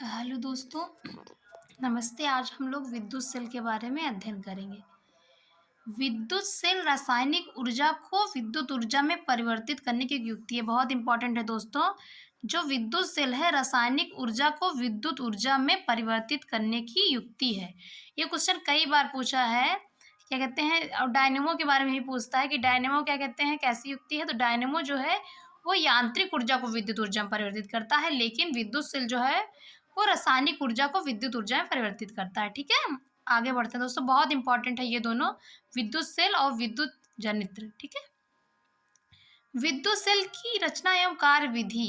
Hello दोस्तों, नमस्ते। आज हम लोग विद्युत सेल के बारे में अध्ययन करेंगे। विद्युत सेल रासायनिक ऊर्जा को विद्युत ऊर्जा में परिवर्तित करने की एक युक्ति है। बहुत इंपॉर्टेंट है दोस्तों। जो विद्युत सेल है रासायनिक ऊर्जा को विद्युत ऊर्जा में परिवर्तित करने की युक्ति है। ये क्वेश्चन कई बार पूछा है। क्या कहते हैं, और डायनेमो के बारे में भी पूछता है कि डायनेमो क्या कहते हैं, कैसी युक्ति है। तो डायनेमो जो है वो यांत्रिक ऊर्जा को विद्युत ऊर्जा में परिवर्तित करता है, लेकिन विद्युत सेल जो है वो रासायनिक ऊर्जा को विद्युत ऊर्जा में परिवर्तित करता है। ठीक है, आगे बढ़ते हैं दोस्तों। बहुत इंपॉर्टेंट है ये दोनों, विद्युत सेल और विद्युत जनित्र। ठीक है, विद्युत सेल की रचना एवं कार्य विधि।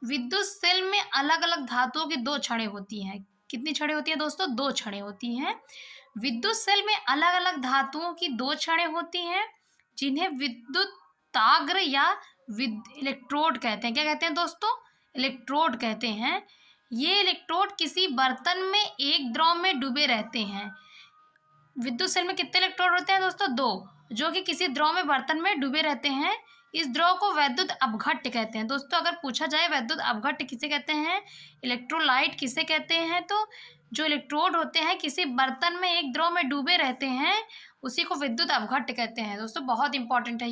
विद्युत सेल में अलग अलग धातुओं की दो छड़ें होती हैं। कितनी छड़ें होती हैं दोस्तों? दो छड़ें होती हैं। विद्युत सेल में अलग अलग धातुओं की दो छड़ें होती हैं, जिन्हें विद्युत ताग्र या इलेक्ट्रोड कहते हैं। क्या कहते हैं दोस्तों? इलेक्ट्रोड कहते हैं। ये इलेक्ट्रोड किसी बर्तन में एक द्रव में डूबे रहते हैं। विद्युत सेल में कितने इलेक्ट्रोड होते हैं दोस्तों? दो, जो कि किसी द्रव में बर्तन में डूबे रहते हैं। इस द्रव को वैद्युत अपघट्य कहते हैं। दोस्तों अगर पूछा जाए वैद्युत अपघट्य किसे कहते हैं, इलेक्ट्रोलाइट किसे कहते हैं, तो जो इलेक्ट्रोड होते हैं किसी बर्तन में एक द्रव में डूबे रहते हैं उसी को विद्युत अपघट्य कहते हैं। दोस्तों बहुत इंपॉर्टेंट है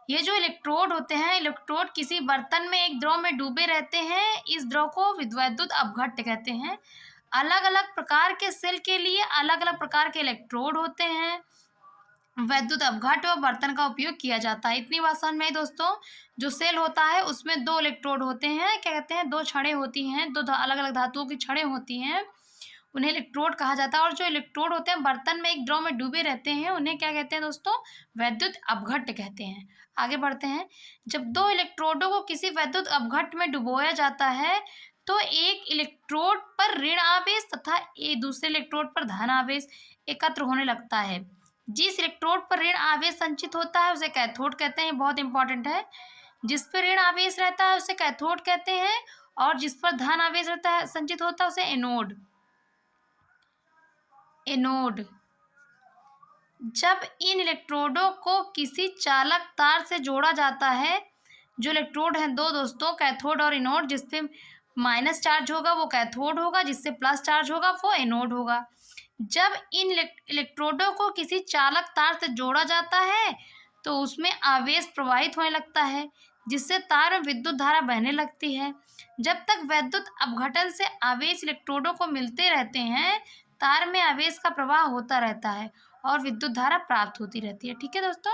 ये जो इलेक्ट्रोड होते हैं, इलेक्ट्रोड किसी बर्तन में एक द्रव में डूबे रहते हैं, इस द्रव को विद्युत अपघट्य कहते हैं। अलग अलग प्रकार के सेल के लिए अलग अलग प्रकार के इलेक्ट्रोड होते हैं। वैद्युत अपघट्य व बर्तन का उपयोग किया जाता है। इतनी बात समझ में आई दोस्तों। जो सेल होता है उसमें दो इलेक्ट्रोड होते हैं। क्या कहते हैं? दो छड़ें होती हैं, दो अलग अलग धातुओं की छड़ें होती हैं, उन्हें इलेक्ट्रोड कहा जाता है। और जो इलेक्ट्रोड होते हैं बर्तन में एक द्रव में डूबे रहते हैं, उन्हें क्या कहते हैं दोस्तों? वैद्युत अपघट्य कहते हैं। आगे बढ़ते हैं। जब दो इलेक्ट्रोडों को किसी वैद्युत अपघट्य में डुबोया जाता है तो एक इलेक्ट्रोड पर ऋण आवेश तथा दूसरे इलेक्ट्रोड पर धन आवेश एकत्र होने लगता है। जिस इलेक्ट्रोड पर ऋण आवेश संचित होता है उसे कैथोड कहते हैं। बहुत इंपॉर्टेंट है। जिस पर ऋण आवेश रहता है उसे कैथोड कहते हैं, और जिस पर धन आवेश रहता है संचित होता है उसे एनोड। एनोड। जब इन इलेक्ट्रोडों को किसी चालक तार से जोड़ा जाता है, जो इलेक्ट्रोड हैं दो दोस्तों, कैथोड और एनोड, जिसपे माइनस चार्ज होगा वो कैथोड होगा, जिससे प्लस चार्ज होगा वो एनोड होगा। जब इन इलेक्ट्रोडों को किसी चालक तार से जोड़ा जाता है तो उसमें आवेश प्रवाहित होने लगता है, जिससे तार में विद्युत धारा बहने लगती है। जब तक वैद्युत अपघटन से आवेश इलेक्ट्रोडों को मिलते रहते हैं, तार में आवेश का प्रवाह होता रहता है और विद्युत धारा प्राप्त होती रहती है। ठीक है दोस्तों,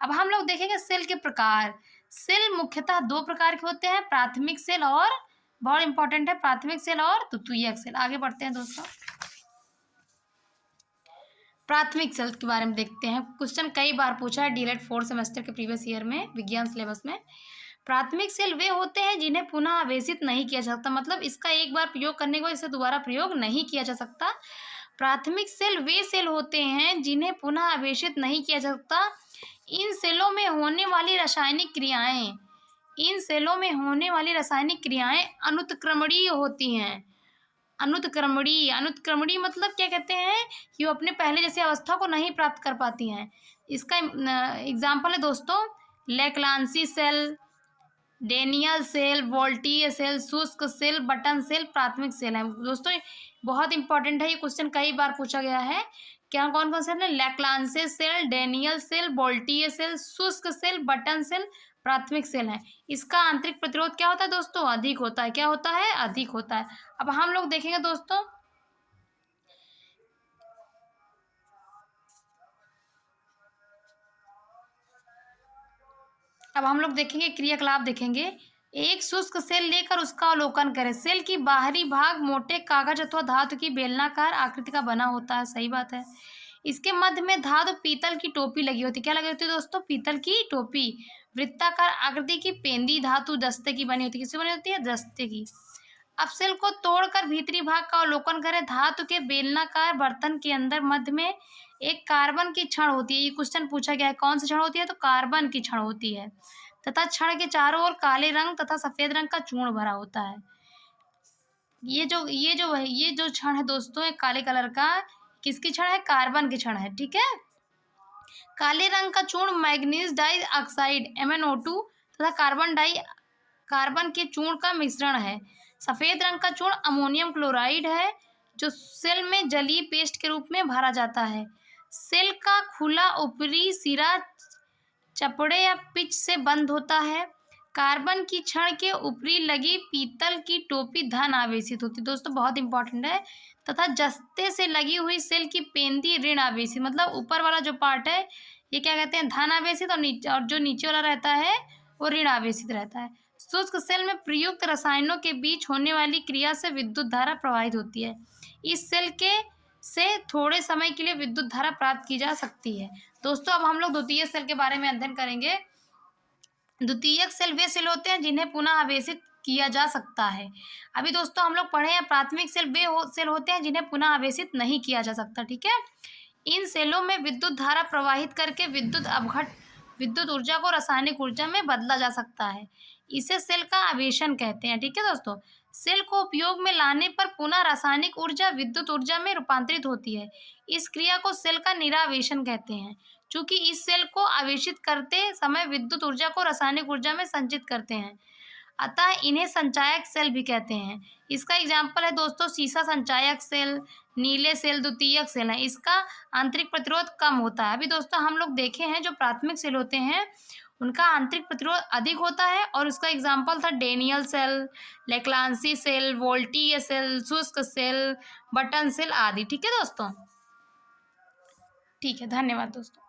अब हम लोग देखेंगे सेल के प्रकार। सेल मुख्यतः दो प्रकार के होते हैं, प्राथमिक सेल और, बहुत इंपॉर्टेंट है, प्राथमिक सेल और द्वितीयक सेल। आगे बढ़ते हैं दोस्तों। प्राथमिक सेल के बारे में देखते हैं। क्वेश्चन कई बार पूछा है डीएलएड 4 सेमेस्टर के प्रीवियस ईयर में विज्ञान सिलेबस में। प्राथमिक सेल वे होते हैं जिन्हें पुनः आवेशित नहीं किया जा सकता, मतलब इसका एक बार प्रयोग करने के बाद इसे दोबारा प्रयोग नहीं किया जा सकता। प्राथमिक सेल वे सेल होते हैं जिन्हें पुनः आवेशित नहीं किया जा सकता। इन सेलों में होने वाली रासायनिक क्रियाएं अनुत्क्रमणीय होती हैं। अनुत्क्रमणीय मतलब क्या कहते हैं कि वो अपने पहले जैसी अवस्था को नहीं प्राप्त कर पाती हैं। इसका एग्जाम्पल है दोस्तों लेक्लांसी सेल, डेनियल सेल, वोल्टीय सेल, शुष्क सेल, बटन सेल प्राथमिक सेल है। दोस्तों बहुत इंपॉर्टेंट है, ये क्वेश्चन कई बार पूछा गया है। क्या कौन कौन से? लेक्लांसी सेल, डेनियल सेल, वोल्टीय सेल, शुष्क सेल, बटन सेल प्राथमिक सेल है। इसका आंतरिक प्रतिरोध क्या होता है दोस्तों? अधिक होता है। क्या होता है? अधिक होता है। अब हम लोग देखेंगे दोस्तों क्रियाकलाप देखेंगे। एक शुष्क सेल लेकर उसका अवलोकन करें। सेल की बाहरी भाग मोटे कागज अथवा धातु की बेलनाकार आकृति का बना होता है। सही बात है। इसके मध्य में धातु पीतल की टोपी लगी होती है। क्या लगी होती है दोस्तों? पीतल की टोपी। वृत्ताकार आकृति की पेंदी धातु दस्ते की बनी होती है। किसकी बनी होती है? दस्ते की। अब सेल को तोड़कर भीतरी भाग का अवलोकन करें। धातु के बेलनाकार बर्तन के अंदर मध्य में एक कार्बन की छड़ होती है। ये क्वेश्चन पूछा गया है, कौन सी छड़ होती है? तो कार्बन की छड़ होती है, तथा छड़ के चारों ओर काले रंग तथा सफेद रंग का चूर्ण भरा होता है। ये जो छड़ है दोस्तों, एक काले कलर का, किसकी छड़ है? कार्बन की छड़ है। ठीक है। काले रंग का चूर्ण मैग्नीज डाई ऑक्साइड MnO2 तथा कार्बन के चूर्ण का मिश्रण है। सफ़ेद रंग का चूर्ण अमोनियम क्लोराइड है, जो सेल में जलीय पेस्ट के रूप में भरा जाता है। सेल का खुला ऊपरी सिरा चपड़े या पिच से बंद होता है। कार्बन की छड़ के ऊपरी लगी पीतल की टोपी धन आवेशित होती है, दोस्तों बहुत इंपॉर्टेंट है। तथा जस्ते से लगी हुई सेल की पेंदी ऋण आवेशित, मतलब ऊपर वाला जो पार्ट है ये क्या कहते हैं, धन आवेशित, और जो नीचे वाला रहता है वो ऋण आवेशित रहता है। शुष्क सेल में प्रयुक्त रसायनों के बीच होने वाली क्रिया से विद्युत धारा प्रवाहित होती है। इस सेल के से थोड़े समय के लिए विद्युत धारा प्राप्त की जा सकती है। दोस्तों अब हम लोग द्वितीयक सेल के बारे में अध्ययन करेंगे। द्वितीयक सेल वे सेल होते हैं जिन्हें पुनः आवेशित किया जा सकता है। अभी दोस्तों हम लोग पढ़े हैं प्राथमिक सेल वे सेल होते हैं जिन्हें पुनः आवेशित नहीं किया जा सकता, ठीक है। इन सेलों में विद्युत धारा प्रवाहित करके विद्युत ऊर्जा को रासायनिक ऊर्जा में बदला जा सकता है। इसे सेल का आवेशन कहते हैं, ठीक है दोस्तों। सेल को उपयोग में लाने पर पुनः रासायनिक ऊर्जा विद्युत ऊर्जा में रूपांतरित होती है। इस क्रिया को सेल का निरावेशन कहते हैं। चूंकि इस सेल को आवेशित करते समय विद्युत ऊर्जा को रासायनिक ऊर्जा में संचित करते हैं, अतः इन्हें संचायक सेल भी कहते हैं। इसका एग्जाम्पल है दोस्तों सीसा संचायक सेल, नीले सेल द्वितीयक सेल है। इसका आंतरिक प्रतिरोध कम होता है। अभी दोस्तों हम लोग देखे हैं जो प्राथमिक सेल होते हैं उनका आंतरिक प्रतिरोध अधिक होता है, और उसका एग्जाम्पल था डेनियल सेल, लेक्लांसी सेल, वोल्टीय सेल, शुष्क सेल, बटन सेल आदि, ठीक है दोस्तों। ठीक है, धन्यवाद दोस्तों।